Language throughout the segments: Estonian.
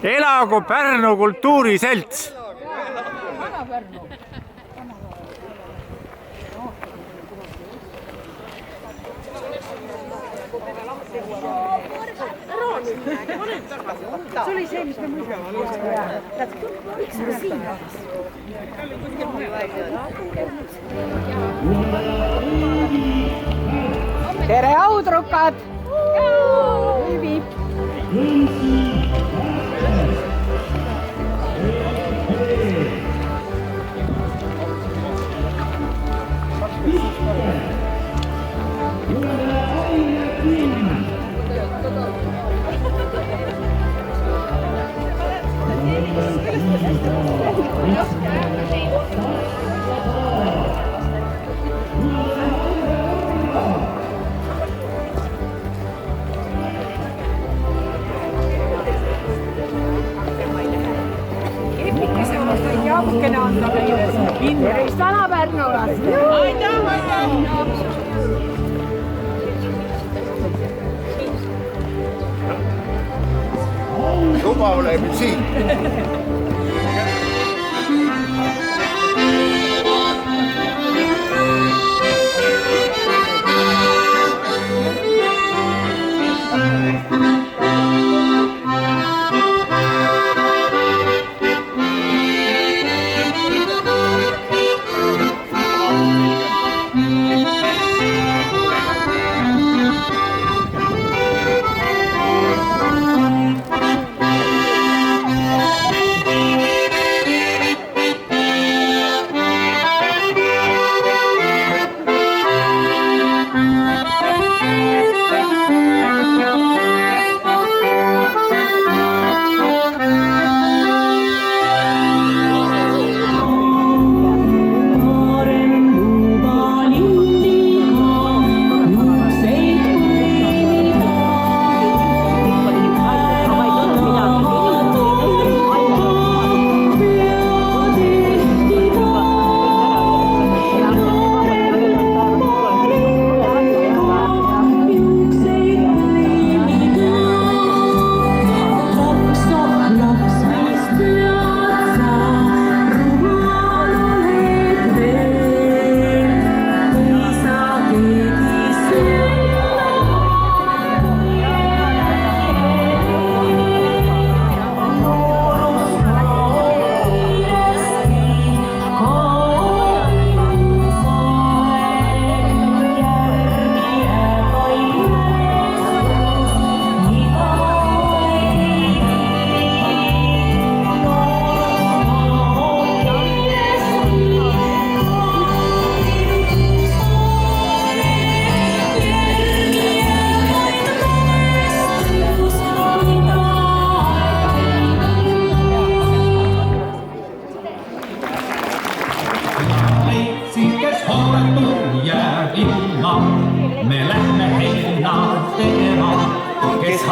Elagu Pärnu kultuuriselts! See oli see, mis me muidu. Miks sa siin? Tere, audrukad! Vivi! Jaapukene anda meile. Tervist vana Pärnulast. Aitäh! Juba oleme siin.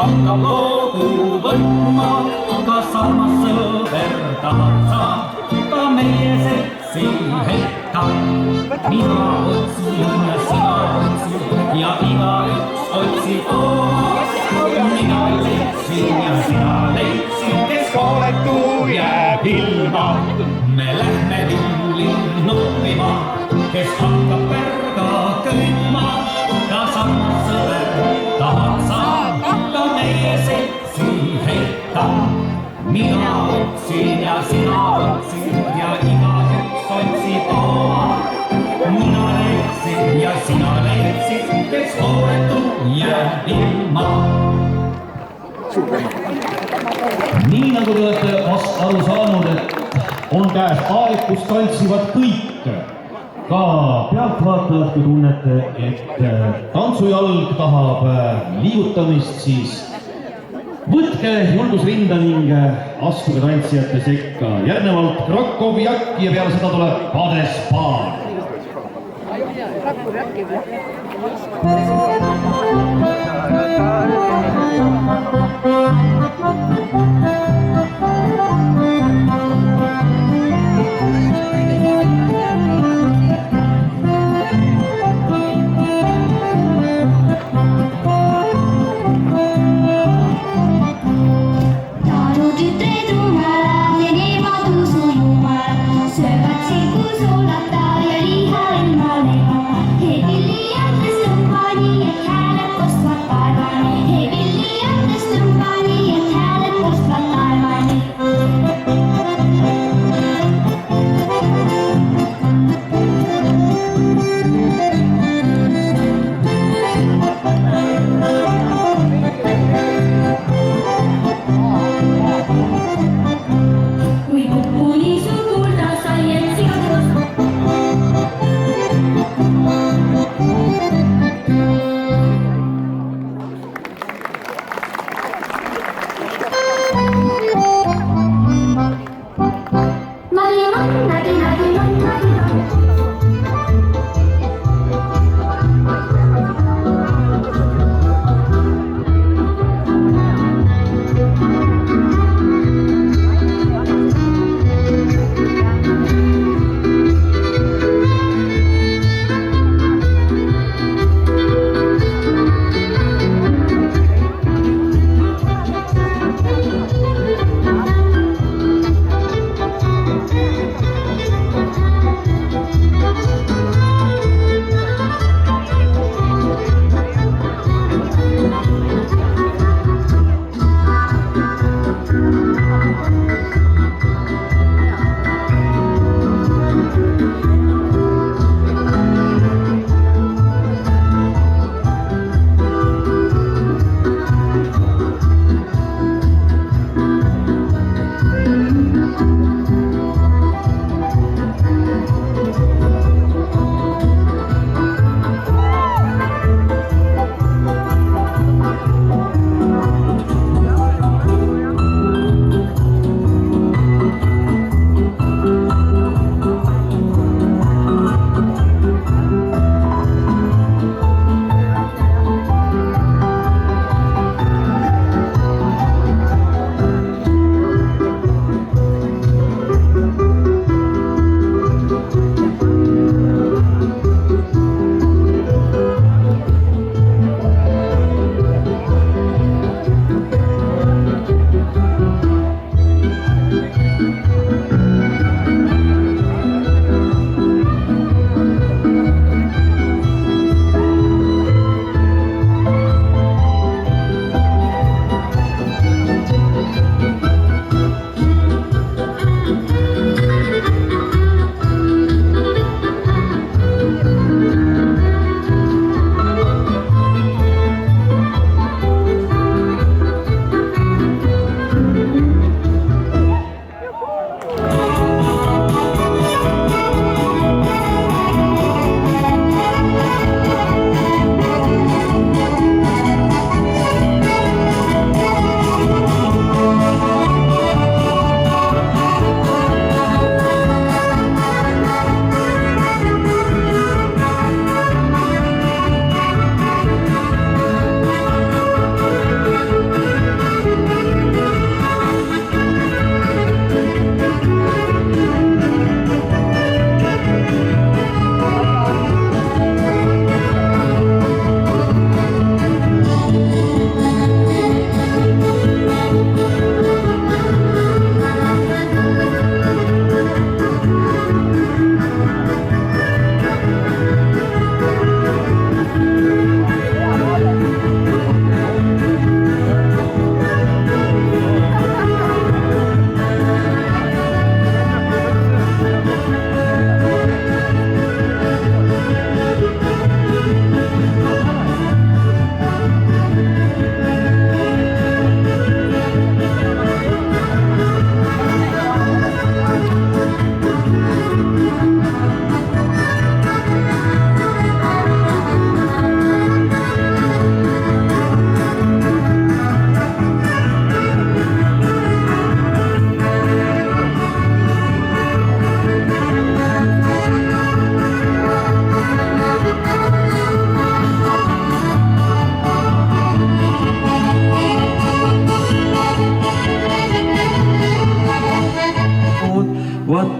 hakkab loogu võtma, ka samas sõber tahab sa, ka meie setsi hekka. Mina otsin ja sina otsid ja igaüks otsib omas. Mina leidsin ja sina leidsin, kes hooletu jääb ilma. Me lähme lilli nuppima, kes hakkab pärga köitma, ka samas sõber tahab sa, ka meie setsi heita. Mina otsin ja sina otsid ja igaüks otsib oma. Mina leidsin ja sina leidsid, kes hooletu jääb ilma. Nii nagu te olete vast aru saanud, et on käes aeg, kus tantsivad kõik. Ka pealtvaatajad, kui tunnete, et tantsujalg tahab liigutamist, siis Võtke julgus rinda ning astuge tantsijate sekka. Järgnevalt Krakowi Jakki ja peale seda tuleb Padespaan. Söövad sirgu suulata ja liha ilma leima. Heidi liialt sõmbani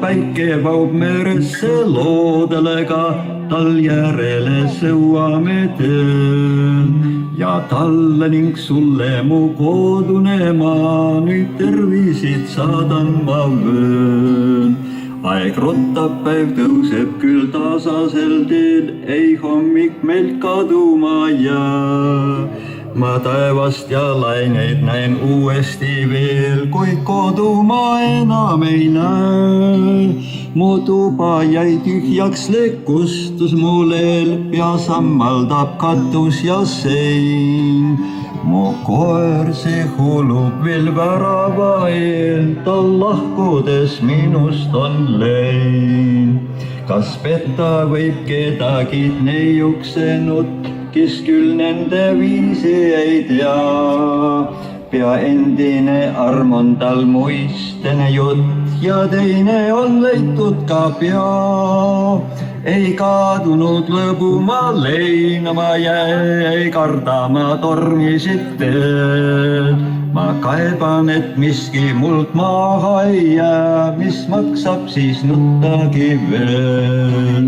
päike vaub meresse loodelega, tal järele sõuame tööl. Ja talle ning sulle mu kodune maa, nüüd tervisid saadan ma vöön. Aeg rottab, päev tõuseb küll tasasel teel, ei hommik meilt kaduma jää. Ma taevast ja laineid näen uuesti veel, kuid kodumaa enam ei näe. Mu tuba jäi tühjaks, lekustus mul eel, pea sammaldab katus ja sein. Mu koer, see hulub veel värava eel, tal lahkudes minust on lein. Kas petta võib kedagi neiuksenud, kes küll nende viisi ei tea. Pea endine arm on tal muistene jutt ja teine on leitud ka pea. Ei kadunud lõbu ma leinama jää, ei karda ma tormisid teed. Ma kaeban, et miski mult maha ei jää, mis maksab siis nuttagi veel.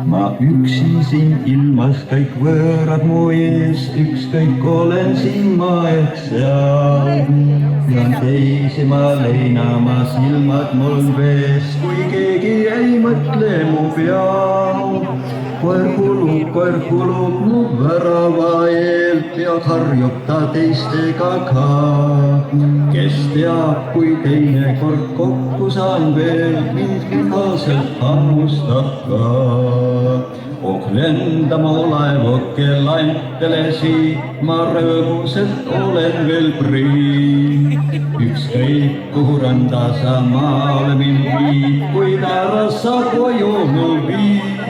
Ma üksi siin ilmas, kõik võõrad mu ees, ükskõik olen siin ma ehk seal. Pean teisi ma leinama, silmad mul vees, kui keegi ei mõtle mu peal. Koer hulub mu värava eel, pead harjub ta teistega ka. Kes teab, kui teinekord kokku saan veel, mind vihaselt hammustab ka. Oh lendama laevoke lantele siit, ma rõõmuselt olen veel priin. Ükskõik kuhu randa sa maale mind viid, kuid ära sa koju mul viid.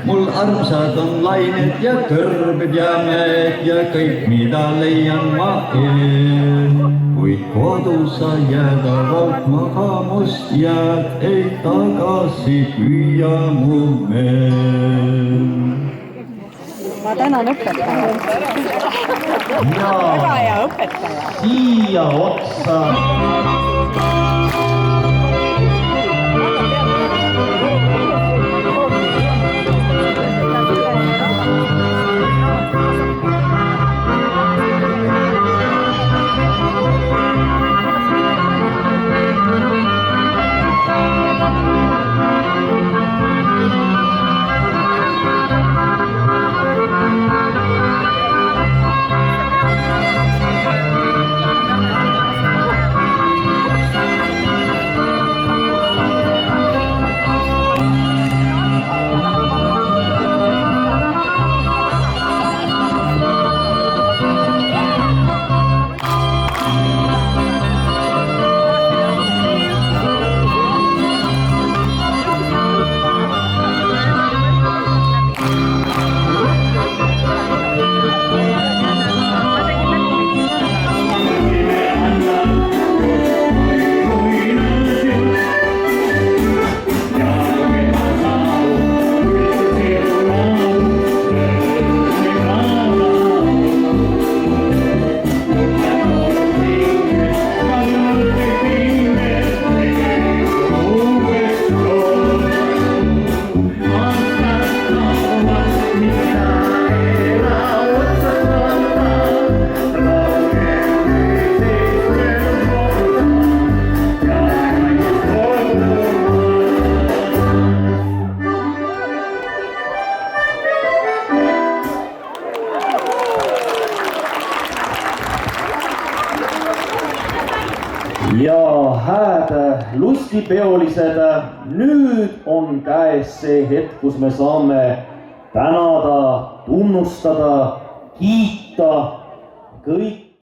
Mul armsad on lained ja kõrbed ja mäed ja kõik, mida leian ma eel. Kuid kodu sa jäädavalt magamust jääd, ei tagasi püüa mu meel. Ma tänan õpetaja. Väga hea õpetaja. Siia otsa. Ja hääd lustipeolised, nüüd on käes see hetk, kus me saame tänada, tunnustada, kiita kõik